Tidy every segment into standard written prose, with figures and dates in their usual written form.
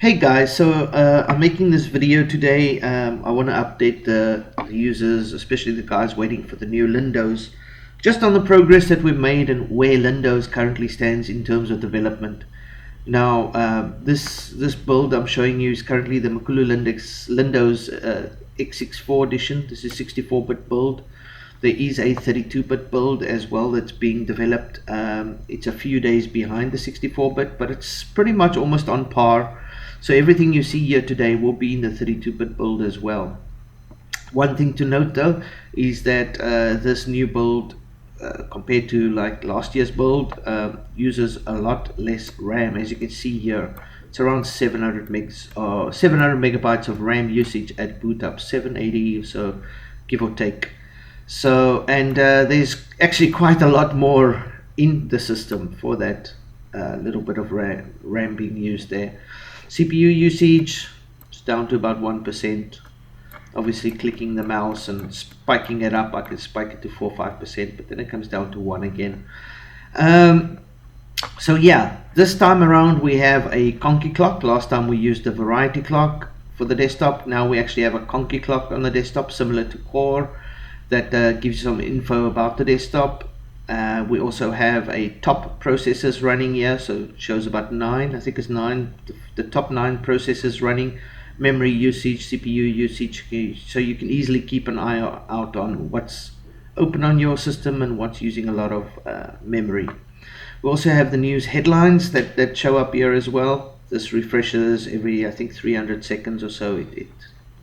Hey guys, I'm making this video today. I want to update the users, especially the guys waiting for the new Lindoz, just on the progress that we've made and where Lindoz currently stands in terms of development. Now, this build I'm showing you is currently the MakuluLinux Lindoz x64 edition. This is 64-bit build. There is a 32-bit build as well that's being developed. It's a few days behind the 64-bit, but it's pretty much almost on par. So everything you see here today will be in the 32-bit build as well. One thing to note though is that this new build compared to like last year's build uses a lot less RAM. As you can see here, it's around 700 megabytes of RAM usage at boot up, 780 or so, give or take. So, and there's actually quite a lot more in the system for that little bit of RAM being used there. CPU usage is down to about 1%. Obviously, clicking the mouse and spiking it up, I can spike it to 4 or 5%, but then it comes down to 1 again. So yeah, this time around we have a conky clock. Last time we used the variety clock for the desktop. Now we actually have a conky clock on the desktop, similar to Core, that gives you some info about the desktop. We also have a top processors running here, so it shows about 9, I think it's 9, the top 9 processors running, memory usage, CPU usage, so you can easily keep an eye out on what's open on your system and what's using a lot of memory. We also have the news headlines that show up here as well. This refreshes every, I think, 300 seconds or so.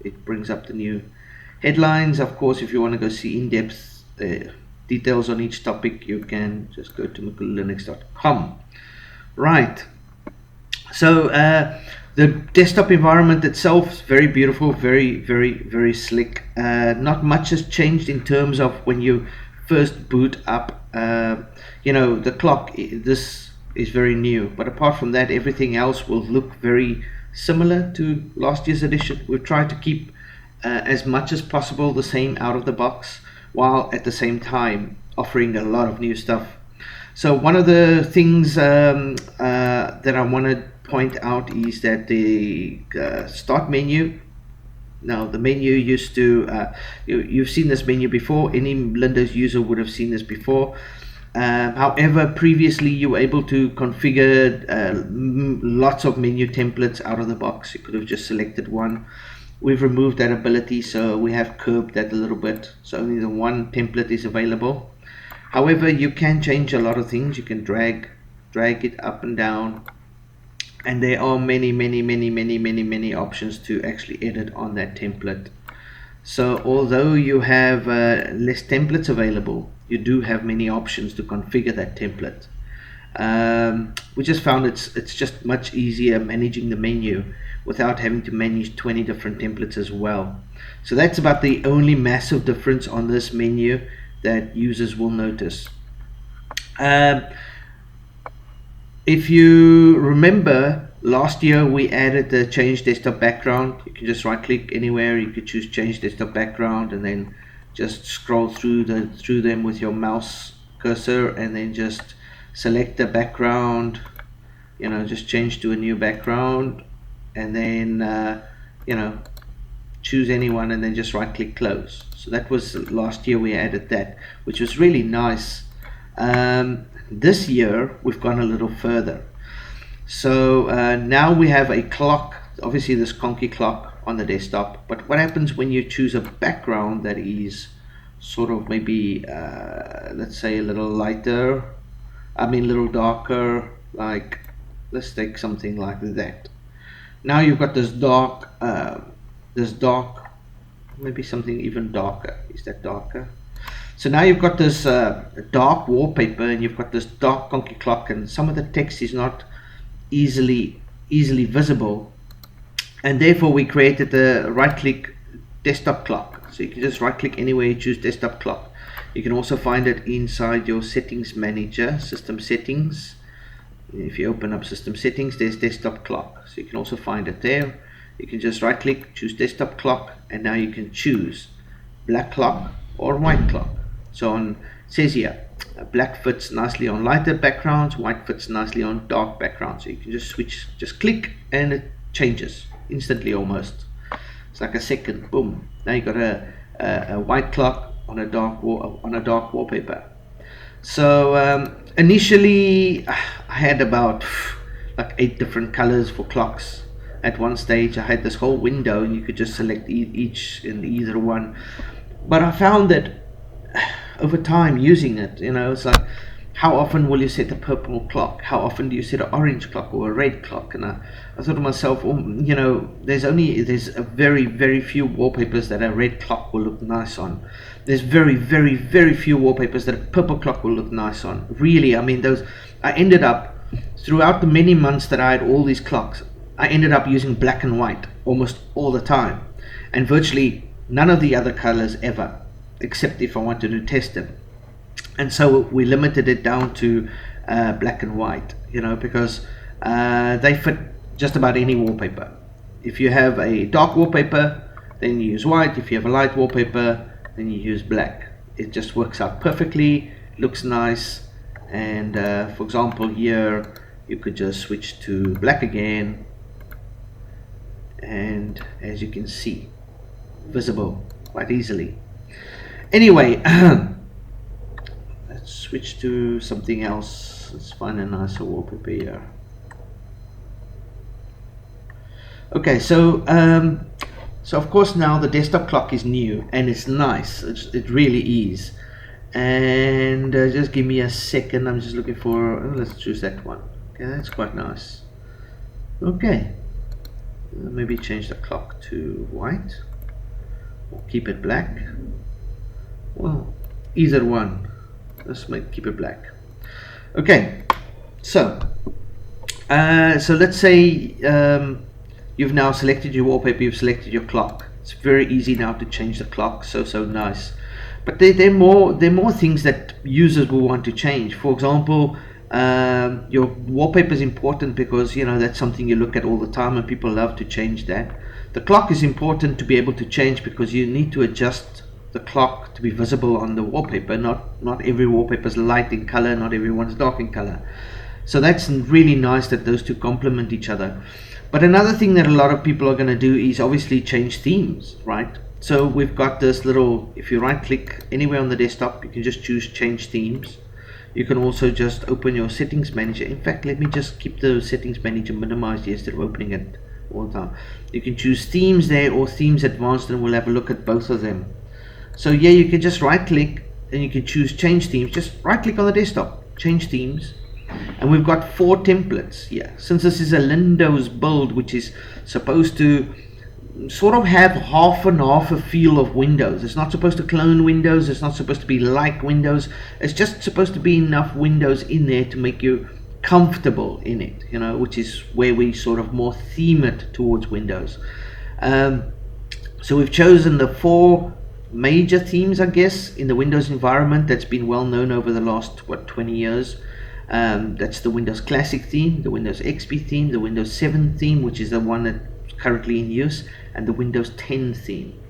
It brings up the new headlines. Of course, if you want to go see in-depth details on each topic, you can just go to MakuluLinux.com. Right. So the desktop environment itself is very beautiful, very slick. Not much has changed in terms of when you first boot up. You know, the clock, this is very new, but apart from that, everything else will look very similar to last year's edition. We've tried to keep as much as possible the same out of the box, while at the same time offering a lot of new stuff. So one of the things that I want to point out is that the start menu. Now the menu used to, you've seen this menu before. Any Lindoz user would have seen this before. However, previously you were able to configure lots of menu templates out of the box. You could have just selected one. We've removed that ability, so we have curbed that a little bit, so only the one template is available. However, you can change a lot of things. You can drag it up and down, and there are many options to actually edit on that template. So although you have less templates available, you do have many options to configure that template. We just found it's just much easier managing the menu without having to manage 20 different templates as well. So that's about the only massive difference on this menu that users will notice. If you remember, last year we added the change desktop background. You can just right click anywhere, you could choose change desktop background and then just scroll through them with your mouse cursor and then just select the background, you know, just change to a new background, and then you know, choose anyone and then just right click close. So that was last year we added that, which was really nice. This year we've gone a little further. So now we have a clock, obviously this conky clock on the desktop, but what happens when you choose a background that is sort of maybe let's say a little lighter, a little darker, like let's take something like that. Now you've got this dark, maybe something even darker. Is that darker? So now you've got this dark wallpaper, and you've got this dark conky clock, and some of the text is not easily visible, and therefore we created the right-click desktop clock. So you can just right-click anywhere you choose desktop clock. You can also find it inside your settings manager, system settings. If you open up system settings, there's desktop clock, so you can also find it there. You can just right click, choose desktop clock, and now you can choose black clock or white clock. So it says here black fits nicely on lighter backgrounds, white fits nicely on dark backgrounds. So you can just switch, just click and it changes instantly almost. It's like a second, boom. Now you got a white clock on a dark wallpaper. So initially I had about like 8 different colors for clocks. At one stage I had this whole window and you could just select each in either one. But I found that over time using it, it's like, how often will you set a purple clock? How often do you set an orange clock or a red clock? And I thought to myself, there's a very few wallpapers that a red clock will look nice on. There's very few wallpapers that a purple clock will look nice on. Really, I mean, I ended up, throughout the many months that I had all these clocks, I ended up using black and white almost all the time, and virtually none of the other colors ever, except if I wanted to test them. And so we limited it down to black and white, because they fit just about any wallpaper. If you have a dark wallpaper, then you use white. If you have a light wallpaper, then you use black. It just works out perfectly, looks nice. And for example, here you could just switch to black again, and as you can see, visible quite easily. Anyway, let's switch to something else. Let's find a nicer wallpaper here. Okay, so of course now the desktop clock is new and it's nice. It really is. And just give me a second. I'm just looking for. Let's choose that one. Okay, that's quite nice. Okay, maybe change the clock to white or keep it black. Well, either one. Let's keep it black. Okay, so let's say you've now selected your wallpaper, you've selected your clock. It's very easy now to change the clock. So nice. But there are more things that users will want to change. For example, your wallpaper is important because that's something you look at all the time and people love to change that. The clock is important to be able to change because you need to adjust the clock to be visible on the wallpaper. Not every wallpaper is light in color, not everyone's dark in color. So that's really nice that those two complement each other. But another thing that a lot of people are going to do is obviously change themes, right? So we've got this little, if you right click anywhere on the desktop, you can just choose change themes. You can also just open your settings manager. In fact, let me just keep the settings manager minimized here instead of opening it all the time. You can choose themes there or themes advanced, and we'll have a look at both of them. So yeah, you can just right click and you can choose change themes. Just right click on the desktop, change themes, and we've got 4 templates here. Since this is a Lindoz build, which is supposed to sort of have half and half a feel of Windows. It's not supposed to clone Windows, it's not supposed to be like Windows, it's just supposed to be enough Windows in there to make you comfortable in it, which is where we sort of more theme it towards Windows. So we've chosen the 4 major themes, I guess, in the Windows environment that's been well known over the last 20 years. That's the Windows Classic theme, the Windows XP theme, the Windows 7 theme, which is the one that's currently in use, and the Windows 10 theme.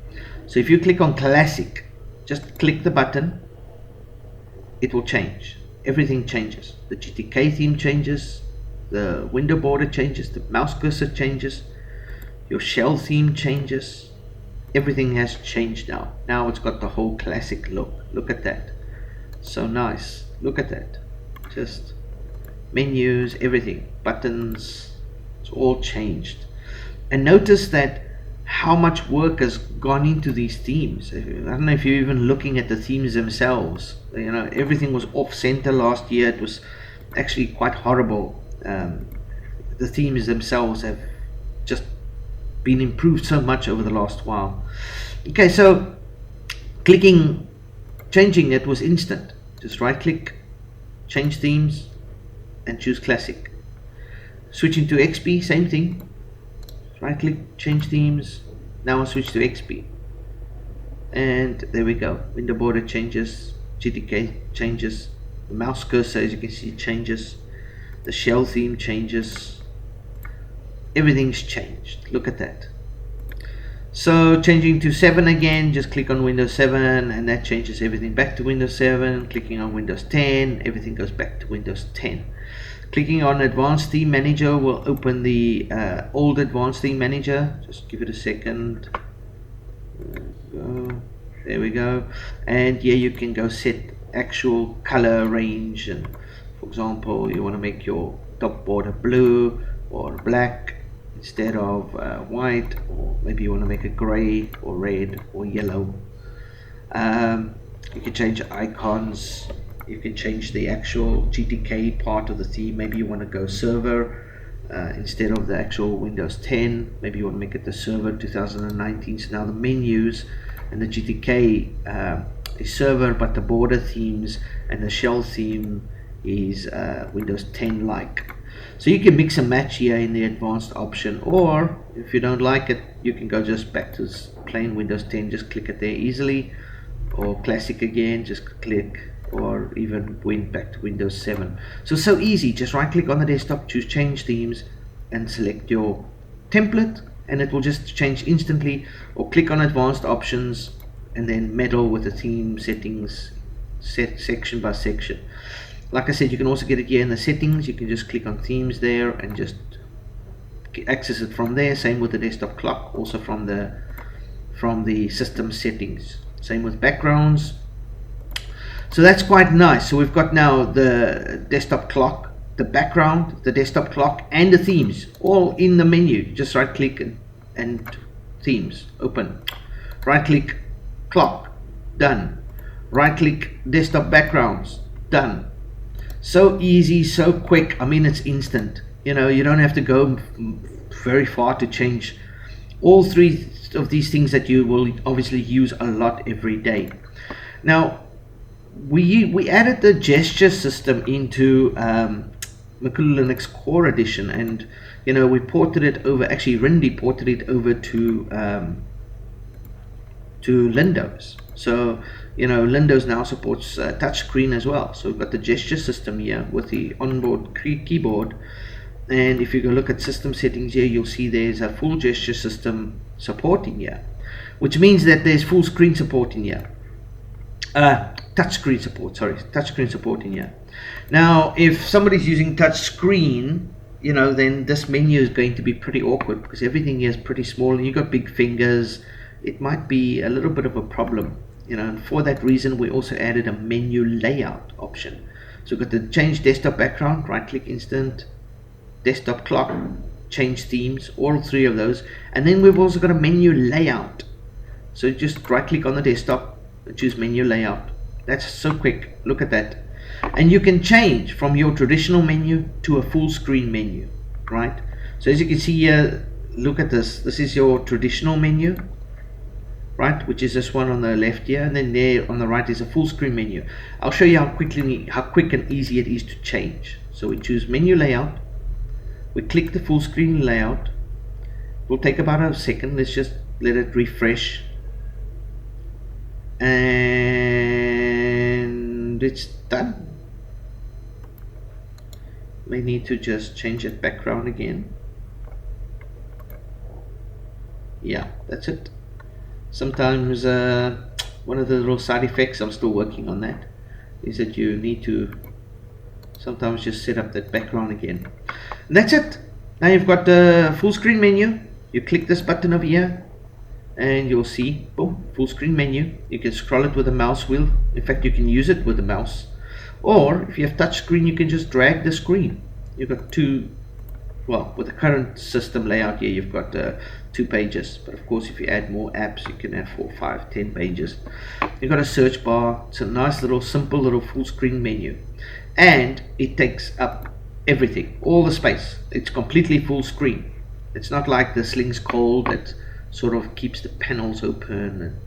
So if you click on Classic, just click the button, it will change. Everything changes. The GTK theme changes, the window border changes, the mouse cursor changes, your shell theme changes. Everything has changed now. Now it's got the whole classic look. Look at that. So nice. Look at that. Just menus, everything, buttons, it's all changed. And notice that how much work has gone into these themes. I don't know if you're even looking at the themes themselves. Everything was off center last year. It was actually quite horrible. The themes themselves have just been improved so much over the last while. Okay, so changing it was instant. Just right click, change themes, and choose classic. Switching to XP, same thing. Right click, change themes. Now I'll switch to XP, and there we go. Window border changes, GTK changes, the mouse cursor, as you can see, changes, the shell theme changes. Everything's changed. Look at that. So changing to 7 again, just click on Windows 7 and that changes everything back to Windows 7. Clicking on Windows 10, everything goes back to Windows 10. Clicking on Advanced Theme Manager will open the old Advanced Theme Manager. Just give it a second. There we go. And here you can go set actual color range, and for example you want to make your top border blue or black instead of white, or maybe you want to make it gray or red or yellow. You can change icons, you can change the actual GTK part of the theme. Maybe you want to go server instead of the actual Windows 10. Maybe you want to make it the server 2019. So now the menus and the GTK is server, but the border themes and the shell theme is Windows 10 like. So you can mix and match here in the advanced option, or if you don't like it, you can go just back to plain Windows 10, just click it there easily, or classic again, just click, or even went back to Windows 7. So easy. Just right click on the desktop, choose change themes, and select your template, and it will just change instantly. Or click on advanced options and then meddle with the theme settings, set section by section. Like I said, you can also get it here in the settings. You can just click on themes there and just access it from there. Same with the desktop clock, also from the system settings. Same with backgrounds. So that's quite nice. So we've got now the desktop clock, the background, the desktop clock, and the themes all in the menu. Just right click and themes, open. Right click, clock, done. Right click, desktop backgrounds, done. So easy, so quick. I mean, it's instant. You know, you don't have to go very far to change all three of these things that you will obviously use a lot every day. Now, we added the gesture system into MakuluLinux Core Edition, and you know, we ported it over. Actually, Rindy ported it over to Lindoz. So you know, Lindoz now supports touchscreen as well. So we've got the gesture system here with the onboard keyboard, and if you go look at system settings here, you'll see there's a full gesture system support in here, which means that there's full screen support in here. Touchscreen support in here. Now, if somebody's using touchscreen, you know, then this menu is going to be pretty awkward because everything here is pretty small and you've got big fingers. It might be a little bit of a problem, you know, and for that reason we also added a menu layout option. So we've got the change desktop background, right click instant, desktop clock, change themes, all three of those, and then we've also got a menu layout. So just right click on the desktop, choose menu layout. That's so quick. Look at that. And you can change from your traditional menu to a full screen menu, right? So as you can see here, look at this. This is your traditional menu, right, which is this one on the left here, and then there on the right is a full screen menu. I'll show you how quick and easy it is to change. So we choose menu layout, we click the full screen layout. It will take about a second. Let's just let it refresh, and it's done. We need to just change that background again. Yeah, that's it. Sometimes one of the little side effects, I'm still working on that, is that you need to sometimes just set up that background again. And that's it. Now you've got the full screen menu. You click this button over here and you'll see, boom, full screen menu. You can scroll it with the mouse wheel. In fact, you can use it with the mouse, or if you have touch screen, you can just drag the screen. You've got two, well, with the current system layout here, you've got 2 pages, but of course if you add more apps, you can have 4, 5, 10 pages. You've got a search bar. It's a nice little simple little full screen menu, and it takes up everything, all the space. It's completely full screen. It's not like the Slings Cold that sort of keeps the panels open, and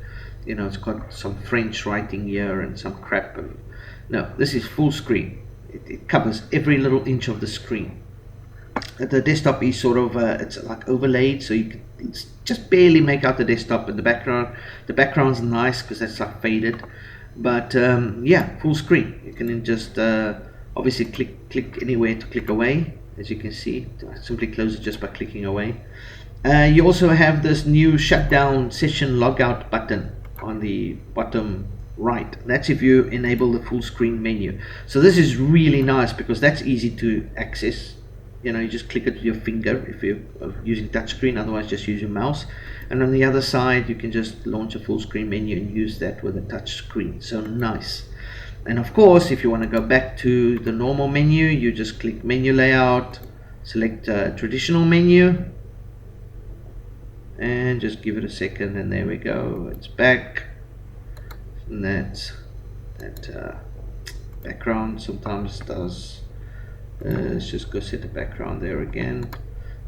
you know, it's got some French writing here and some crap. No, this is full screen. It covers every little inch of the screen. The desktop is sort of it's like overlaid, so you can just barely make out the desktop and the background. The background's nice because that's like faded, but yeah, full screen. You can just obviously click anywhere to click away. As you can see, simply close it just by clicking away. You also have this new shutdown session logout button on the bottom right. That's if you enable the full screen menu. So this is really nice because that's easy to access. You know, you just click it with your finger if you're using touchscreen, otherwise just use your mouse. And on the other side, you can just launch a full screen menu and use that with a touch screen. So nice. And of course, if you want to go back to the normal menu, you just click menu layout, select traditional menu, and just give it a second, and there we go, it's back. And that background sometimes does. Let's just go set the background there again.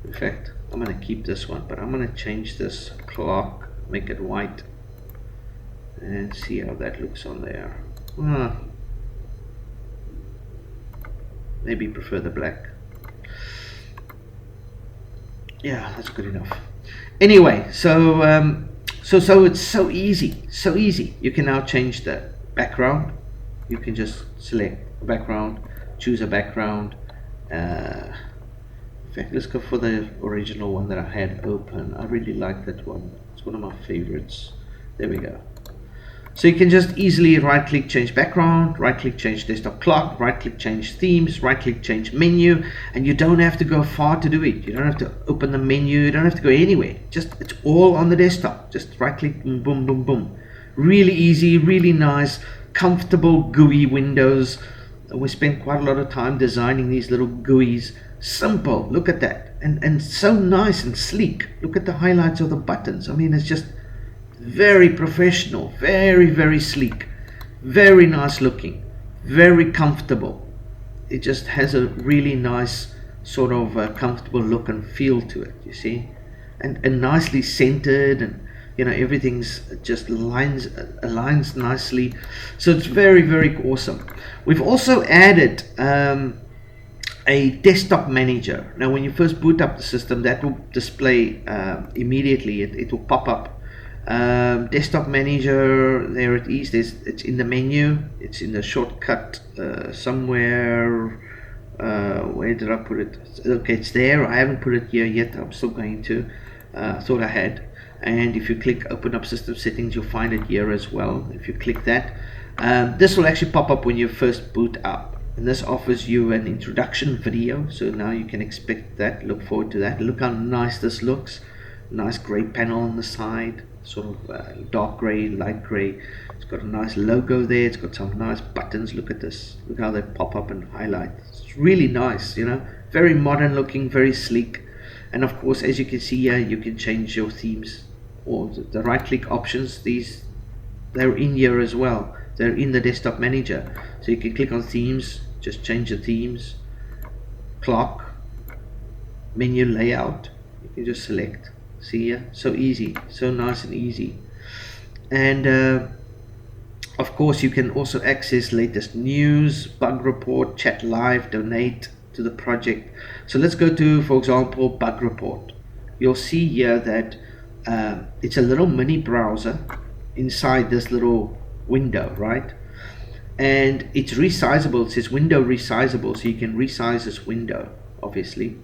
In fact, I'm going to keep this one, but I'm going to change this clock, make it white, and see how that looks on there. Maybe prefer the black. Yeah, that's good enough. Anyway, so it's so easy. You can now change the background. You can just select a background, choose a background. In fact, let's go for the original one that I had open. I really like that one. It's one of my favorites. There we go. So you can just easily right click change background, right click change desktop clock, right click change themes, right click change menu, and you don't have to go far to do it. You don't have to open the menu, you don't have to go anywhere. Just it's all on the desktop. Just right click and boom boom boom. Really easy, really nice, comfortable GUI windows. We spent quite a lot of time designing these little GUIs. Simple, look at that, and so nice and sleek. Look at the highlights of the buttons. I mean, it's just very professional, very sleek, very nice looking, very comfortable. It just has a really nice sort of comfortable look and feel to it, you see, and nicely centered, and you know, everything's just aligns nicely. So it's very awesome. We've also added a desktop manager. Now when you first boot up the system, that will display immediately. It will pop up desktop manager. There it is. It's in the menu, it's in the shortcut somewhere. Where did I put it? Okay, it's there. I haven't put it here yet. I'm still going to. Thought I had. And if you click open up system settings, you'll find it here as well. If you click that, this will actually pop up when you first boot up, and this offers you an introduction video. So now you can expect that, look forward to that. Look how nice this looks. Nice gray panel on the side, sort of dark gray, light gray. It's got a nice logo there. It's got some nice buttons. Look at this. Look how they pop up and highlight. It's really nice, you know, very modern looking, very sleek. And of course, as you can see here, you can change your themes or the right click options. They're in here as well. They're in the desktop manager. So you can click on themes, just change the themes, clock, menu layout. You can just select. See here, so easy, so nice and easy. And of course, you can also access latest news, bug report, chat live, donate to the project. So let's go to, for example, bug report. You'll see here that it's a little mini browser inside this little window, right? And it's resizable. It says window resizable, so you can resize this window, obviously.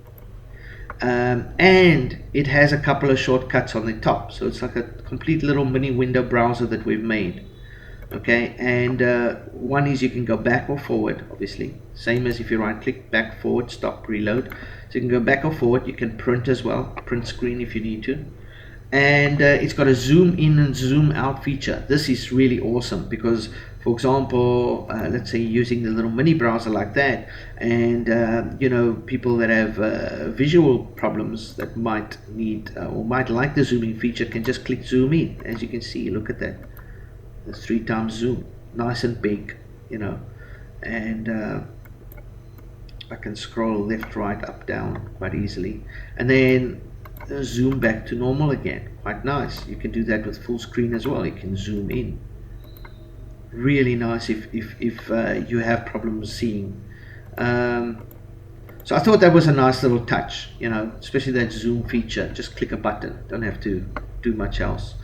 And it has a couple of shortcuts on the top, so it's like a complete little mini window browser that we've made. Okay, and one is you can go back or forward, obviously, same as if you right click, back, forward, stop, reload. So you can go back or forward. You can print as well, print screen if you need to. And it's got a zoom in and zoom out feature. This is really awesome because, for example, let's say using the little mini browser like that, and you know, people that have visual problems that might need or might like the zooming feature can just click zoom in. As you can see, look at that, the 3x zoom, nice and big, you know. And I can scroll left, right, up, down quite easily, and then zoom back to normal again. Quite nice. You can do that with full screen as well. You can zoom in. Really nice if you have problems seeing. So I thought that was a nice little touch, you know, especially that zoom feature. Just click a button, don't have to do much else.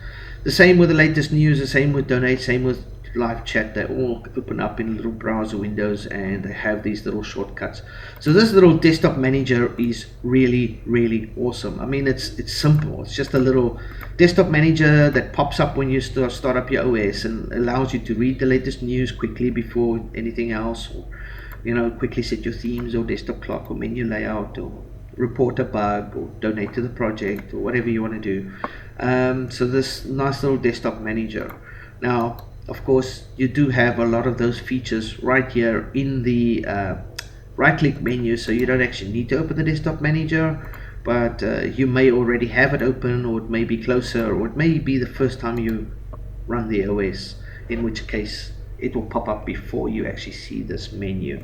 The same with the latest news, the same with donate, same with live chat, they all open up in little browser windows, and they have these little shortcuts. So this little desktop manager is really awesome. I mean, it's simple. It's just a little desktop manager that pops up when you start up your OS, and allows you to read the latest news quickly before anything else, or quickly set your themes or desktop clock or menu layout, or report a bug, or donate to the project, or whatever you want to do. So this nice little desktop manager. Now, of course, you do have a lot of those features right here in the right click menu, so you don't actually need to open the desktop manager, but you may already have it open, or it may be closer, or it may be the first time you run the OS, in which case it will pop up before you actually see this menu.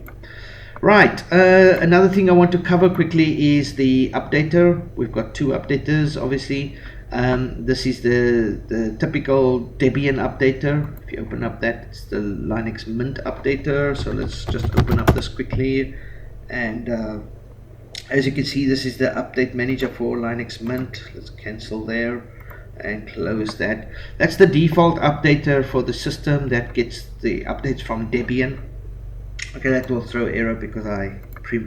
Right, another thing I want to cover quickly is the updater. We've got two updaters, obviously. This is the typical Debian updater. If you open up that, it's the Linux Mint updater. So let's just open up this quickly, and as you can see, this is the update manager for Linux Mint. Let's cancel there and close that. That's the default updater for the system that gets the updates from Debian. Okay, that will throw error because I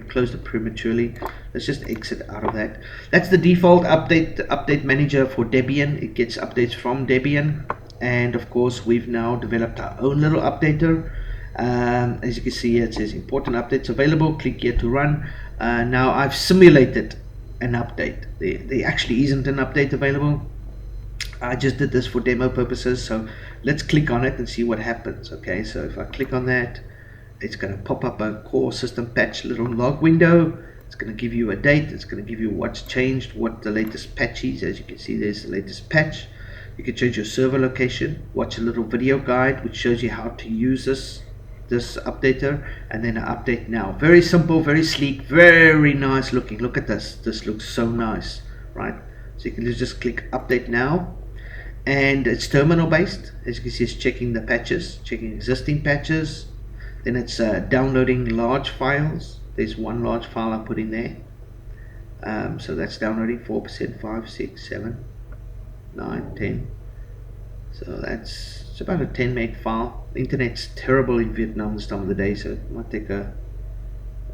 closed it prematurely. Let's just exit out of that. That's the default update manager for Debian. It gets updates from Debian, and of course we've now developed our own little updater. As you can see here, it says important updates available, click here to run. Now I've simulated an update. There actually isn't an update available. I just did this for demo purposes, so let's click on it and see what happens. Okay, so if I click on that, it's going to pop up a core system patch little log window. It's going to give you a date. It's going to give you what's changed, what the latest patch is. As you can see, there's the latest patch. You can change your server location, watch a little video guide which shows you how to use this updater, and then update now. Very simple, very sleek, very nice looking. Look at this. This looks so nice, right? So you can just click update now, and it's terminal based. As you can see, it's checking the patches, checking existing patches. Then it's downloading large files. There's one large file I put in there. So that's downloading 4%, 5, 6, 7, 9, 10. So it's about a 10 meg file. The internet's terrible in Vietnam this time of the day, so it might take a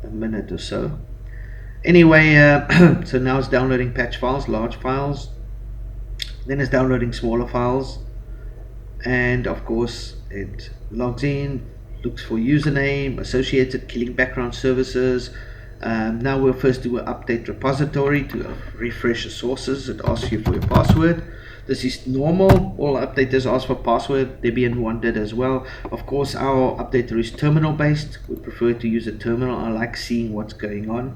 minute or so. Anyway, so now it's downloading patch files, large files. Then it's downloading smaller files. And of course, it logs in, looks for username, associated, killing background services. Now we'll first do an update repository to refresh the sources. It asks you for your password. This is normal. All updaters ask for password. Debian one did as well. Of course, our updater is terminal based. We prefer to use a terminal. I like seeing what's going on.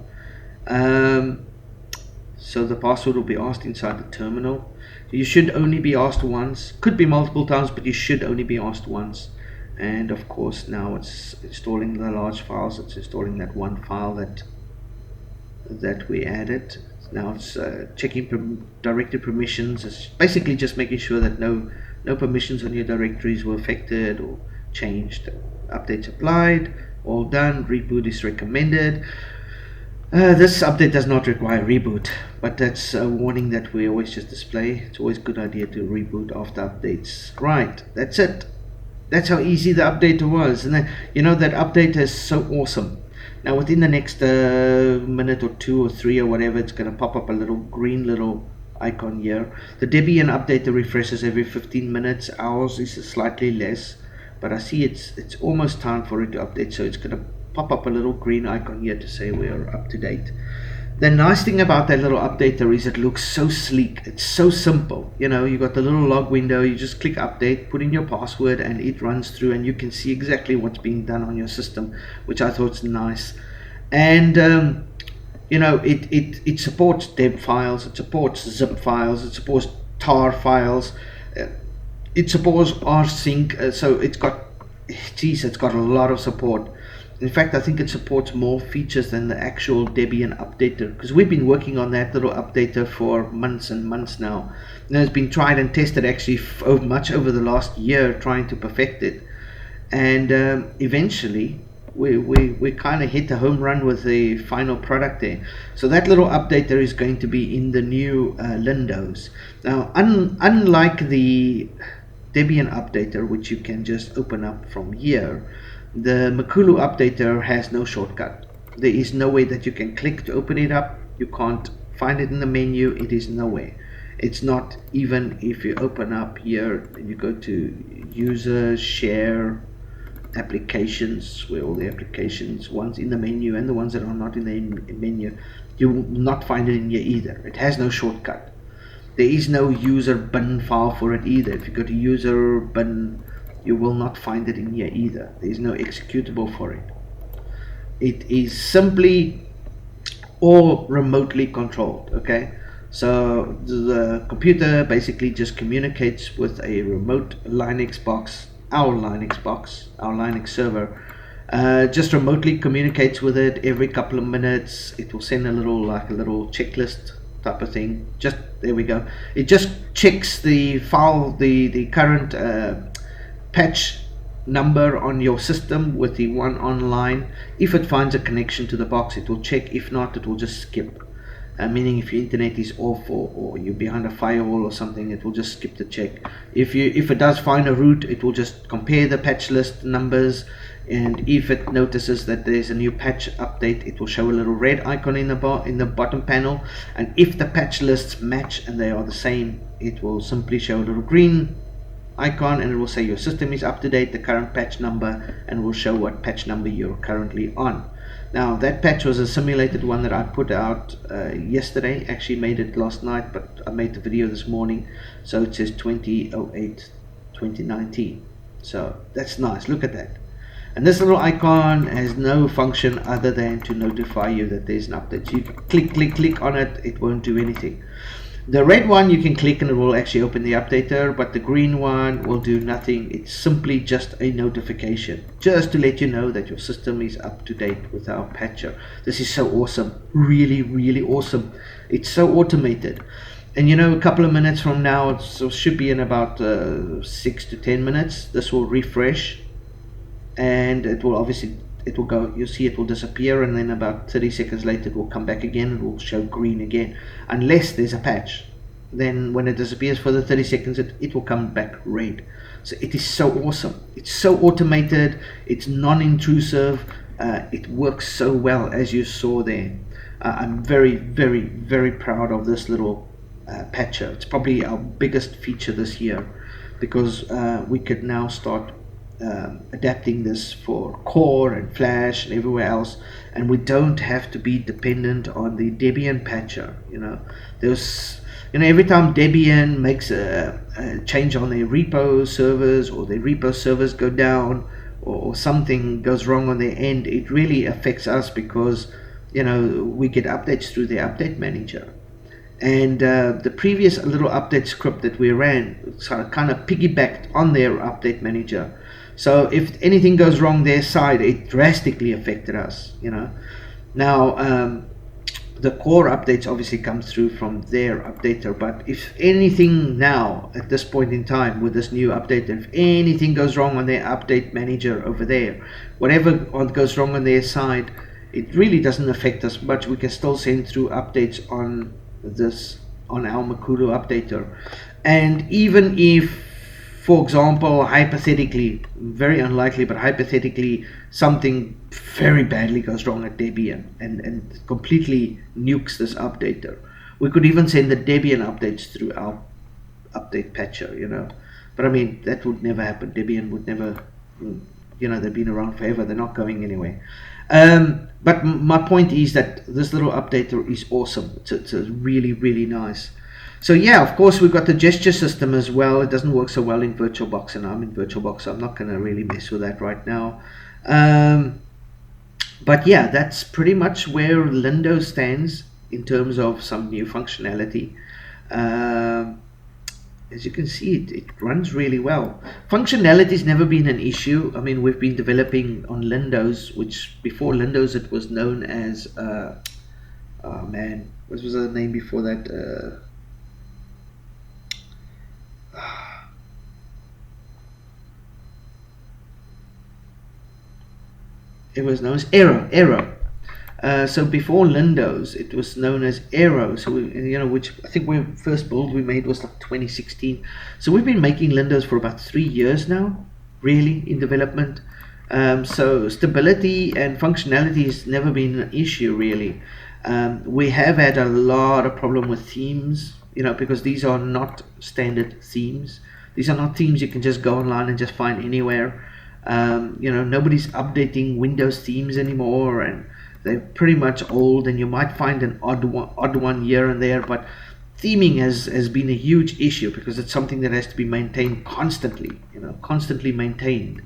So the password will be asked inside the terminal. You should only be asked once. Could be multiple times, but you should only be asked once. And of course, now it's installing the large files. It's installing that one file that we added. Now it's checking directory permissions. It's basically just making sure that no permissions on your directories were affected or changed. Updates applied, all done. Reboot is recommended. This update does not require reboot, but that's a warning that we always just display. It's always a good idea to reboot after updates. Right, that's it. That's how easy the updater was. And then, that update is so awesome. Now within the next minute or 2 or 3 or whatever, it's going to pop up a little green little icon here. The Debian updater refreshes every 15 minutes. Ours is slightly less, but I see it's almost time for it to update, so it's going to pop up a little green icon here to say we're up to date. The nice thing about that little updater is it looks so sleek. It's so simple. You got the little log window. You just click update, put in your password, and it runs through, and you can see exactly what's being done on your system, which I thought is nice. And it supports deb files, it supports zip files, it supports tar files, it supports rsync. So it's got a lot of support. In fact, I think it supports more features than the actual Debian updater, because we've been working on that little updater for months and months now. And it's been tried and tested actually much over the last year, trying to perfect it. And eventually, we kind of hit a home run with the final product there. So that little updater is going to be in the new Lindoz. Now, unlike the Debian updater, which you can just open up from here, the Makulu updater has no shortcut. There is no way that you can click to open it up. You can't find it in the menu. It is nowhere. It's not even if you open up here and you go to user, share, applications, where all the applications, ones in the menu and the ones that are not in the menu, you will not find it in here either. It has no shortcut. There is no user bin file for it either. If you go to user bin, you will not find it in here either. There is no executable for it. It is simply all remotely controlled. Okay, so the computer basically just communicates with a remote Linux box, our Linux server. Just remotely communicates with it every couple of minutes. It will send a little checklist type of thing. Just there we go. It just checks the file, the current patch number on your system with the one online. If it finds a connection to the box, it will check. If not, it will just skip. Meaning if your internet is off or you're behind a firewall or something, it will just skip the check. If it does find a root, it will just compare the patch list numbers, and if it notices that there's a new patch update, it will show a little red icon in the bottom panel, and if the patch lists match and they are the same, it will simply show a little green icon, and it will say your system is up to date, the current patch number, and will show what patch number you're currently on. Now that patch was a simulated one that I put out yesterday. Actually made it last night, but I made the video this morning, so it says 2008 2019. So that's nice. Look at that. And this little icon has no function other than to notify you that there's an update. So you click on it, it won't do anything. The red one you can click and it will actually open the updater, but the green one will do nothing. It's simply just a notification, just to let you know that your system is up to date with our patcher. This is so awesome, really, really awesome. It's so automated. And you know, a couple of minutes from now, it should be in about 6 to 10 minutes, this will refresh, and it will obviously, it will go, you'll see it will disappear, and then about 30 seconds later it will come back again. It will show green again, unless there's a patch. Then when it disappears for the 30 seconds, it will come back red. So it is so awesome. It's so automated, it's non-intrusive, it works so well, as you saw there. I'm very, very, very proud of this little patcher. It's probably our biggest feature this year, because we could now start adapting this for core and flash and everywhere else, and we don't have to be dependent on the Debian patcher. You know, every time Debian makes a change on their repo servers, or their repo servers go down, or something goes wrong on their end, it really affects us, because we get updates through the update manager. And the previous little update script that we ran kind of piggybacked on their update manager. So if anything goes wrong their side, it drastically affected us. Now the core updates obviously come through from their updater, but if anything now at this point in time with this new updater, if anything goes wrong on their update manager over there, whatever goes wrong on their side, it really doesn't affect us much. We can still send through updates on our Makulu updater. And even if, for example, hypothetically, very unlikely, but hypothetically, something very badly goes wrong at Debian and completely nukes this updater, we could even send the Debian updates through our update patcher, But I mean, that would never happen. Debian would never, they've been around forever. They're not going anywhere. But my point is that this little updater is awesome. It's really, really nice. So yeah, of course we've got the gesture system as well. It doesn't work so well in VirtualBox, and I'm in VirtualBox, so I'm not going to really mess with that right now. But yeah, that's pretty much where Lindoz stands in terms of some new functionality. As you can see, it runs really well. Functionality's never been an issue. I mean, we've been developing on Lindoz, which before Lindoz it was known as oh man, what was the name before that? It was known as Arrow. So before Lindoz, it was known as Aero. So which I think we first build we made was like 2016. So we've been making Lindoz for about 3 years now, really in development. So stability and functionality has never been an issue really. We have had a lot of problem with themes, because these are not standard themes. These are not themes you can just go online and just find anywhere. Nobody's updating Windows themes anymore, and they're pretty much old, and you might find an odd one here and there, but theming has been a huge issue because it's something that has to be maintained constantly, constantly maintained.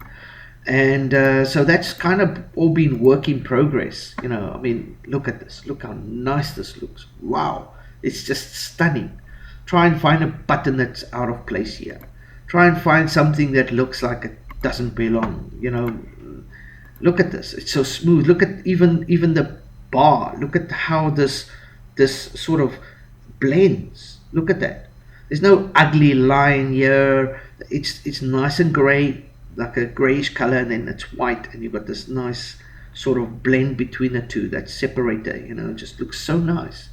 And so that's kind of all been work in progress. I mean, look at this. Look how nice this looks. Wow, it's just stunning. Try and find a button that's out of place here. Try and find something that looks like it doesn't belong. Look at this. It's so smooth. Look at even the bar. Look at how this sort of blends. Look at that. There's no ugly line here. It's nice and gray, like a grayish color, and then it's white, and you've got this nice sort of blend between the two. That separator, it just looks so nice.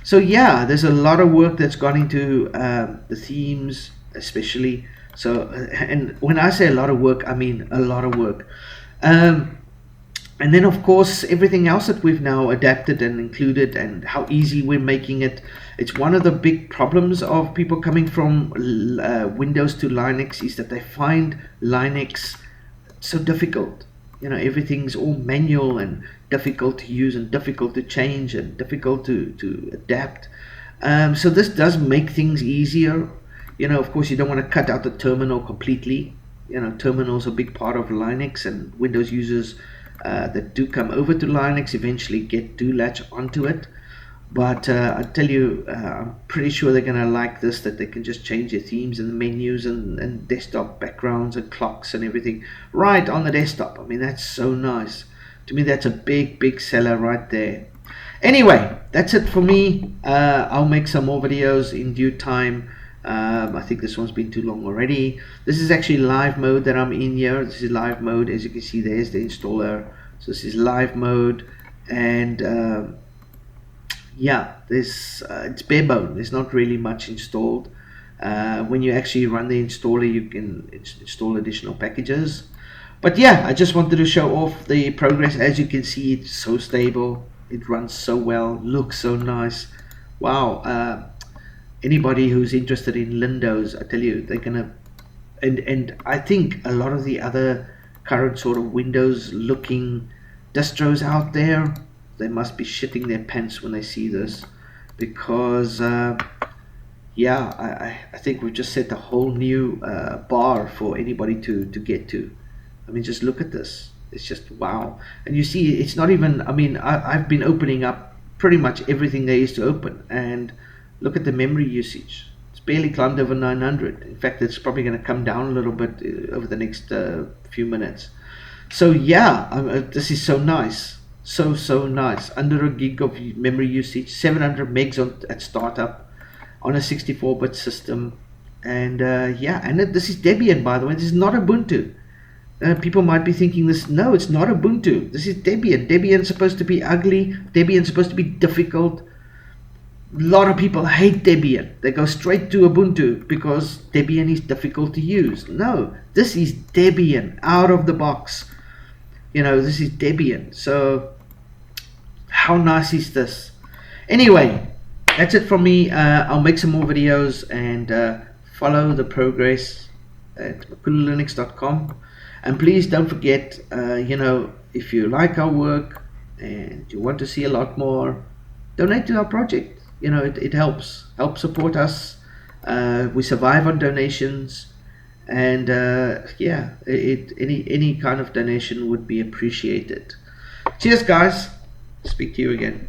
So yeah, there's a lot of work that's gone into the themes, especially. So, and when I say a lot of work, I mean a lot of work. And then of course everything else that we've now adapted and included, and how easy we're making it. It's one of the big problems of people coming from Windows to Linux is that they find Linux so difficult. Everything's all manual and difficult to use and difficult to change and difficult to adapt. So this does make things easier. Of course you don't want to cut out the terminal completely. Terminal's a big part of Linux, and Windows users that do come over to Linux eventually do latch onto it. But I tell you, I'm pretty sure they're going to like this, that they can just change their themes and the menus and desktop backgrounds and clocks and everything right on the desktop. I mean, that's so nice. To me, that's a big seller right there. Anyway, that's it for me. I'll make some more videos in due time. I think this one's been too long already. This is actually live mode that I'm in here. This is live mode. As you can see, there's the installer. So this is live mode, and yeah, it's bare bone. There's not really much installed. When you actually run the installer, you can install additional packages. But yeah, I just wanted to show off the progress. As you can see, it's so stable. It runs so well. Looks so nice. Wow. Anybody who's interested in Lindoz, I tell you, they're gonna, and I think a lot of the other current sort of Windows looking distros out there, they must be shitting their pants when they see this, because yeah, I think we've just set a whole new bar for anybody to get to. I mean, just look at this. It's just wow. And you see, it's not even, I mean, I've been opening up pretty much everything there is to open, and look at the memory usage. It's barely climbed over 900. In fact, it's probably going to come down a little bit over the next few minutes. So yeah, this is so nice. So nice. Under a gig of memory usage, 700 megs at startup on a 64-bit system. And yeah, and this is Debian, by the way. This is not Ubuntu. People might be thinking this. No, it's not Ubuntu. This is Debian. Debian's supposed to be ugly. Debian's supposed to be difficult. A lot of people hate Debian. They go straight to Ubuntu because Debian is difficult to use. No, this is Debian out of the box. This is Debian. So how nice is this? Anyway, that's it from me. I'll make some more videos and follow the progress at MakuluLinux.com. And please don't forget, if you like our work and you want to see a lot more, donate to our project. It helps support us. We survive on donations, and yeah, any kind of donation would be appreciated. Cheers, guys. Speak to you again.